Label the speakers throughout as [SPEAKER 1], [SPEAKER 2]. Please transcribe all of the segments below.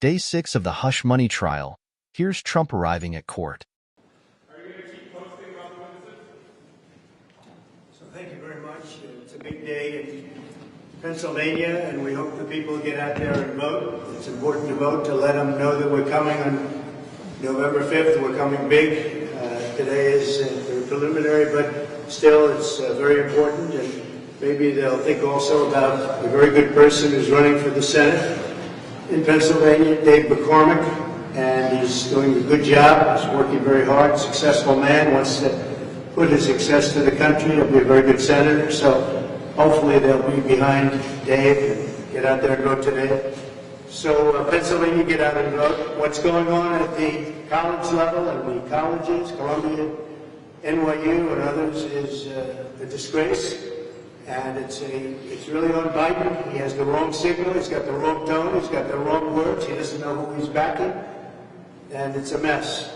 [SPEAKER 1] Day 6 of the hush money trial. Here's Trump arriving at court.
[SPEAKER 2] Are you going to keep posting about the witnesses?
[SPEAKER 3] So thank you very much. It's a big day in Pennsylvania, and we hope the people get out there and vote. It's important to vote, to let them know that we're coming on November 5th. We're coming big. Today is preliminary, but still it's very important, and maybe they'll think also about a very good person who's running for the Senate in Pennsylvania, Dave McCormick, and he's doing a good job. He's working very hard, successful man, wants to put his success to the country. He'll be a very good senator, so hopefully they'll be behind Dave and get out there and vote today. So Pennsylvania, get out and vote. What's going on at the college level and the colleges, Columbia, NYU, and others, is a disgrace. And it's really on Biden. He has the wrong signal. He's got the wrong tone. He's got the wrong words. He doesn't know who he's backing. And it's a mess.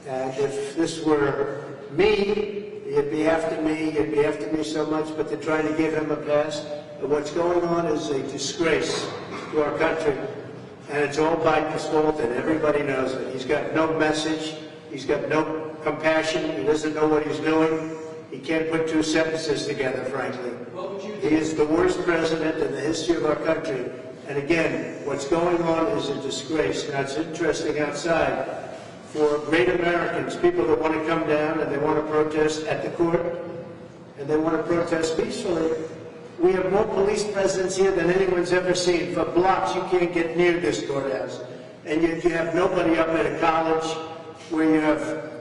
[SPEAKER 3] And if this were me, he'd be after me. He'd be after me so much, but they're trying to give him a pass. But what's going on is a disgrace to our country. And it's all Biden's fault, and everybody knows it. He's got no message. He's got no compassion. He doesn't know what he's doing. He can't put two sentences together, frankly. He is the worst president in the history of our country. And again, what's going on is a disgrace. Now, it's interesting outside for great Americans, people that want to come down and they want to protest at the court, and they want to protest peacefully. We have more police presence here than anyone's ever seen. For blocks, you can't get near this courthouse. And yet you have nobody up at a college where you have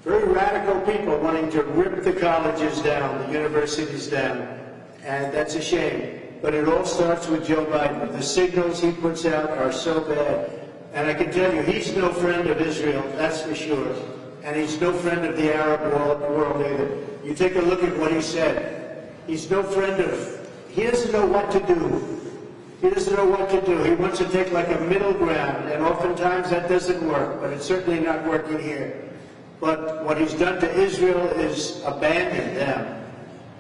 [SPEAKER 3] very radical people wanting to rip the colleges down, the universities down. And that's a shame. But it all starts with Joe Biden. The signals he puts out are so bad. And I can tell you, he's no friend of Israel, that's for sure. And he's no friend of the Arab world either. You take a look at what he said. He's no friend of, he doesn't know what to do. He doesn't know what to do. He wants to take like a middle ground, and oftentimes that doesn't work, but it's certainly not working here. But what he's done to Israel is abandon them.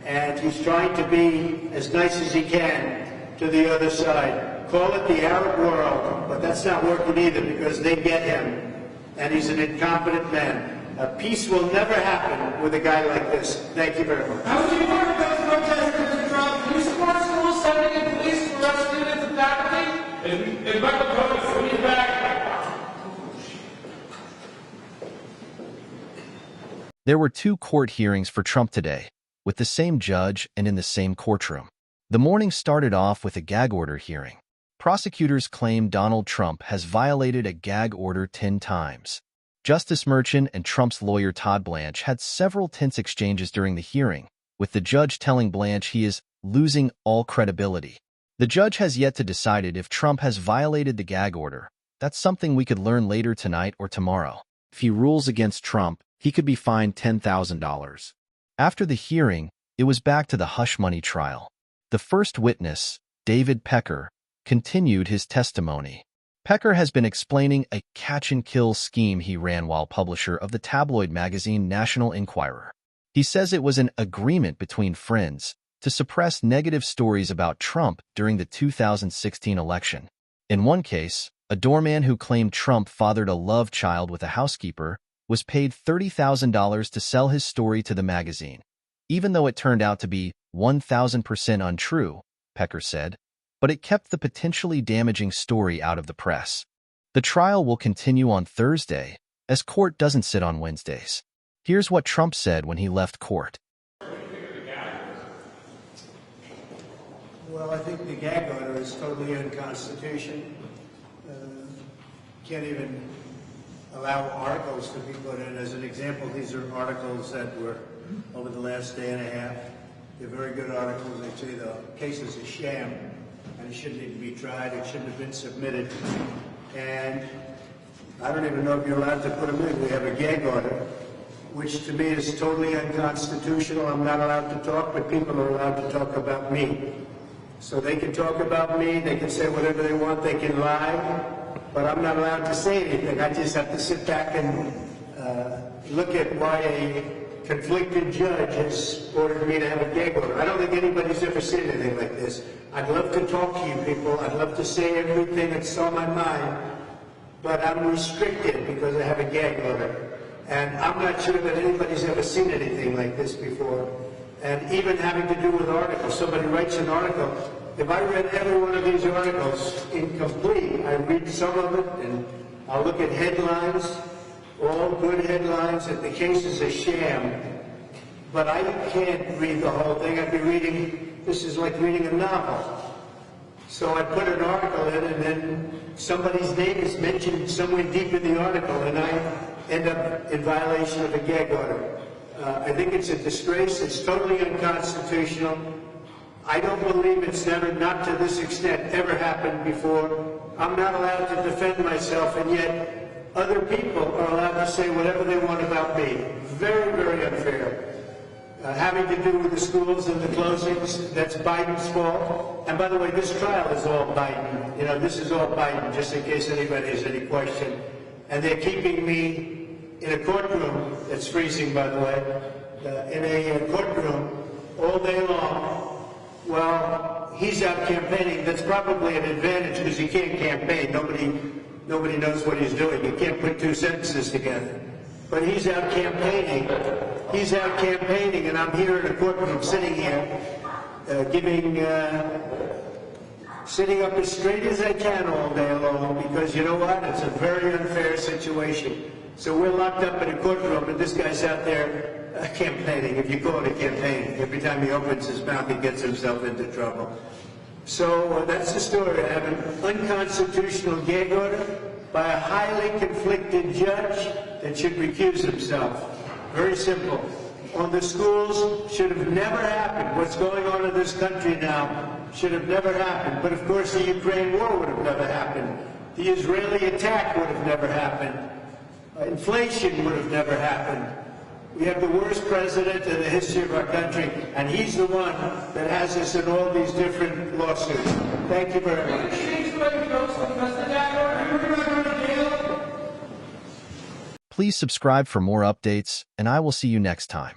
[SPEAKER 3] And he's trying to be as nice as he can to the other side. Call it the Arab world, but that's not working either because they get him. And he's an incompetent man. Peace will never happen with a guy like this. Thank you very much.
[SPEAKER 2] How would you work with those protesters in Trump? Do you support school sending in police to arrest students and faculty? And Michael Cohen, when you're back.
[SPEAKER 1] There were 2 court hearings for Trump today, with the same judge and in the same courtroom. The morning started off with a gag order hearing. Prosecutors claim Donald Trump has violated a gag order 10 times. Justice Merchan and Trump's lawyer Todd Blanche had several tense exchanges during the hearing, with the judge telling Blanche he is losing all credibility. The judge has yet to decide if Trump has violated the gag order. That's something we could learn later tonight or tomorrow. If he rules against Trump, he could be fined $10,000. After the hearing, it was back to the hush money trial. The first witness, David Pecker, continued his testimony. Pecker has been explaining a catch-and-kill scheme he ran while publisher of the tabloid magazine National Enquirer. He says it was an agreement between friends to suppress negative stories about Trump during the 2016 election. In one case, a doorman who claimed Trump fathered a love child with a housekeeper was paid $30,000 to sell his story to the magazine, even though it turned out to be 1,000% untrue, Pecker said, but it kept the potentially damaging story out of the press. The trial will continue on Thursday, as court doesn't sit on Wednesdays. Here's what Trump said when he left court.
[SPEAKER 3] Well, I think the gag order is totally unconstitutional. Can't even allow articles to be put in. As an example, these are articles that were over the last day and a half. They're very good articles. They say the case is a sham and it shouldn't even be tried. It shouldn't have been submitted. And I don't even know if you're allowed to put them in. We have a gag order, which to me is totally unconstitutional. I'm not allowed to talk, but people are allowed to talk about me. So they can talk about me, they can say whatever they want, they can lie, but I'm not allowed to say anything. I just have to sit back and look at why conflicted judge has ordered me to have a gag order. I don't think anybody's ever seen anything like this. I'd love to talk to you people. I'd love to say everything that's on my mind, but I'm restricted because I have a gag order. And I'm not sure that anybody's ever seen anything like this before. And even having to do with articles. Somebody writes an article. If I read every one of these articles incomplete, I read some of it and I'll look at headlines, all good headlines, and the case is a sham. But I can't read the whole thing. I'd be reading, this is like reading a novel. So I put an article in, and then somebody's name is mentioned somewhere deep in the article, and I end up in violation of a gag order. I think it's a disgrace. It's totally unconstitutional. I don't believe it's never, not to this extent, ever happened before. I'm not allowed to defend myself, and yet other people are allowed to say whatever they want about me. Very, very unfair. Having to do with the schools and the closings, that's Biden's fault. And by the way, this trial is all Biden. You know, this is all Biden, just in case anybody has any question. And they're keeping me in a courtroom, it's freezing, by the way, in a courtroom all day long. Well, he's out campaigning. That's probably an advantage because he can't campaign. Nobody knows what he's doing. He can't put two sentences together. But he's out campaigning. He's out campaigning, and I'm here in a courtroom, sitting here, sitting up as straight as I can all day long, because you know what? It's a very unfair situation. So we're locked up in a courtroom, and this guy's out there campaigning, if you call it a campaign. Every time he opens his mouth, he gets himself into trouble. So that's the story. I have an unconstitutional gag order by a highly conflicted judge that should recuse himself. Very simple. On the schools, should have never happened. What's going on in this country now should have never happened. But of course, the Ukraine war would have never happened. The Israeli attack would have never happened. Inflation would have never happened. We have the worst president in the history of our country, and he's the one that has us in all these different lawsuits. Thank you very much.
[SPEAKER 1] Please subscribe for more updates, and I will see you next time.